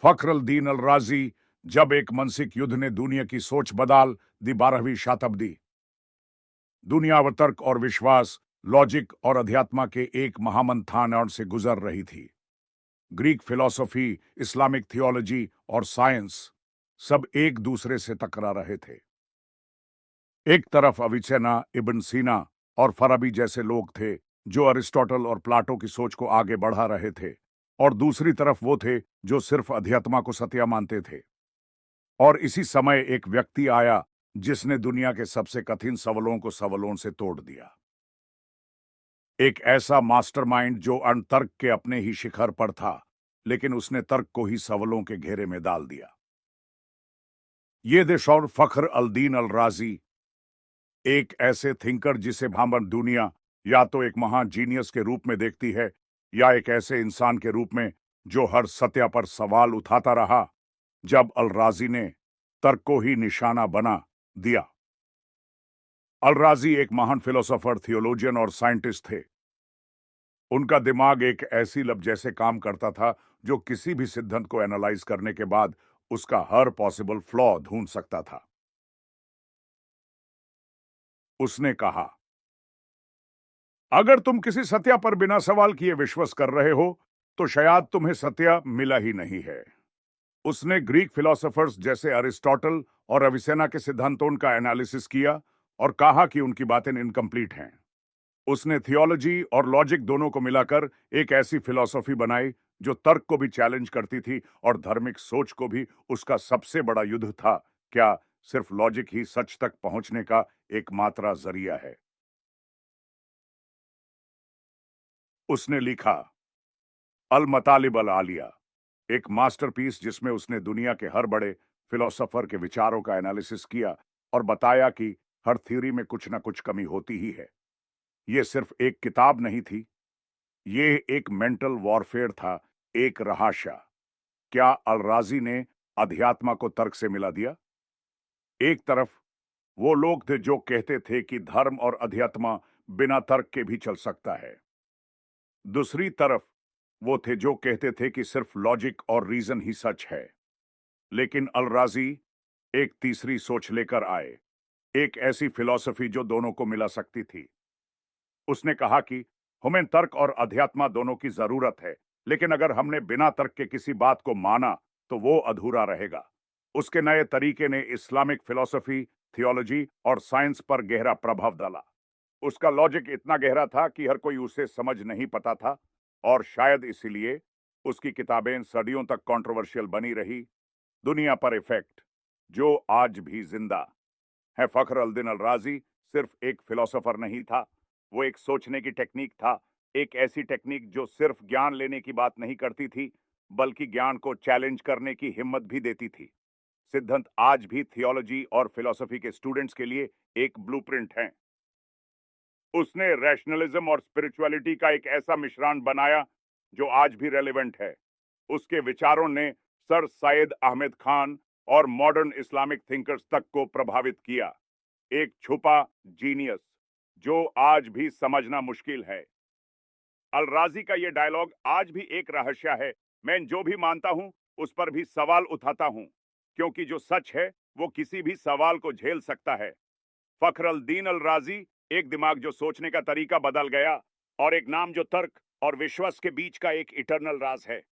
फखरुद्दीन अल राजी जब एक मानसिक युद्ध ने दुनिया की सोच बदल दी 12वीं शताब्दी। दुनिया व तर्क और विश्वास, लॉजिक और अध्यात्म के एक महामंथन से गुजर रही थी। ग्रीक फिलॉसफी, इस्लामिक थियोलॉजी और साइंस सब एक दूसरे से टकरा रहे थे। एक तरफ अविसेना, इब्न सीना और फराबी जैसे लोग थे जो अरिस्टोटल और प्लाटो की सोच को आगे बढ़ा रहे थे, और दूसरी तरफ वो थे जो सिर्फ अध्यात्म को सत्य मानते थे। और इसी समय एक व्यक्ति आया जिसने दुनिया के सबसे कठिन सवालों को सवालों से तोड़ दिया। एक ऐसा मास्टरमाइंड जो अनतर्क के अपने ही शिखर पर था, लेकिन उसने तर्क को ही सवालों के घेरे में डाल दिया। ये थे शौर फखर अल-दीन अल-राजी, एक ऐसे थिंकर जिसे भामर दुनिया या तो एक महान जीनियस के रूप में देखती है, या एक ऐसे इंसान के रूप में जो हर सत्य पर सवाल उठाता रहा। जब अल-राजी ने तर्क को ही निशाना बना दिया। अल-राजी एक महान फिलोसोफर, थियोलॉजियन और साइंटिस्ट थे। उनका दिमाग एक ऐसी लब जैसे काम करता था जो किसी भी सिद्धांत को एनालाइज करने के बाद उसका हर पॉसिबल फ्लॉ ढूंढ सकता था। उसने कहा, अगर तुम किसी सत्य पर बिना सवाल किए विश्वास कर रहे हो तो शायद तुम्हें सत्य मिला ही नहीं है। उसने ग्रीक फिलोसोफर्स जैसे अरिस्टोटल और अविसेना के सिद्धांतों का एनालिसिस किया और कहा कि उनकी बातें इनकम्प्लीट हैं। उसने थियोलॉजी और लॉजिक दोनों को मिलाकर एक ऐसी फिलॉसफी बनाई जो तर्क को भी चैलेंज करती थी और धार्मिक सोच को भी। उसका सबसे बड़ा युद्ध था, क्या सिर्फ लॉजिक ही सच तक पहुंचने का एकमात्र जरिया है? उसने लिखा अल मतालिब अल आलिया, एक मास्टरपीस जिसमें उसने दुनिया के हर बड़े फिलोसोफर के विचारों का एनालिसिस किया और बताया कि हर थ्योरी में कुछ ना कुछ कमी होती ही है। यह सिर्फ एक किताब नहीं थी, यह एक मेंटल वॉरफेयर था, एक रहस्य। क्या अल-राजी ने अध्यात्म को तर्क से मिला दिया? एक तरफ वो लोग थे जो कहते थे कि धर्म और अध्यात्म बिना तर्क के भी चल सकता है। दूसरी तरफ वो थे जो कहते थे कि सिर्फ लॉजिक और रीजन ही सच है। लेकिन अल-राजी एक तीसरी सोच लेकर आए, एक ऐसी फिलॉसफी जो दोनों को मिला सकती थी। उसने कहा कि हमें तर्क और अध्यात्म दोनों की जरूरत है, लेकिन अगर हमने बिना तर्क के किसी बात को माना तो वो अधूरा रहेगा। उसके नए तरीके ने इस्लामिक फिलॉसफी, थियोलॉजी और साइंस पर गहरा प्रभाव डाला। उसका लॉजिक इतना गहरा था कि हर कोई उसे समझ नहीं पाता था, और शायद इसीलिए उसकी किताबें सदियों तक कंट्रोवर्शियल बनी रही। दुनिया पर इफेक्ट जो आज भी जिंदा है। फखरुद्दीन अल-राजी सिर्फ एक फिलोसोफर नहीं था, वो एक सोचने की टेक्निक था, एक ऐसी टेक्निक जो सिर्फ ज्ञान लेने की बात नहीं करती थी, बल्कि ज्ञान को चैलेंज करने की हिम्मत भी देती थी। सिद्धांत आज भी थियोलॉजी और फिलॉसफी के स्टूडेंट्स के लिए एक ब्लूप्रिंट है। उसने रैशनलिज्म और स्पिरिचुअलिटी का एक ऐसा मिश्रण बनाया जो आज भी रेलेवेंट है। उसके विचारों ने सर सैयद अहमद खान और मॉडर्न इस्लामिक थिंकर्स तक को प्रभावित किया। एक छुपा जीनियस जो आज भी समझना मुश्किल है। अल-राजी का यह डायलॉग आज भी एक रहस्य है। मैं जो भी मानता हूं उस पर भी सवाल उठाता हूं, क्योंकि जो सच है वो किसी भी सवाल को झेल सकता है। फखरुद्दीन अल-राजी एक दिमाग जो सोचने का तरीका बदल गया, और एक नाम जो तर्क और विश्वास के बीच का एक इटर्नल राज है।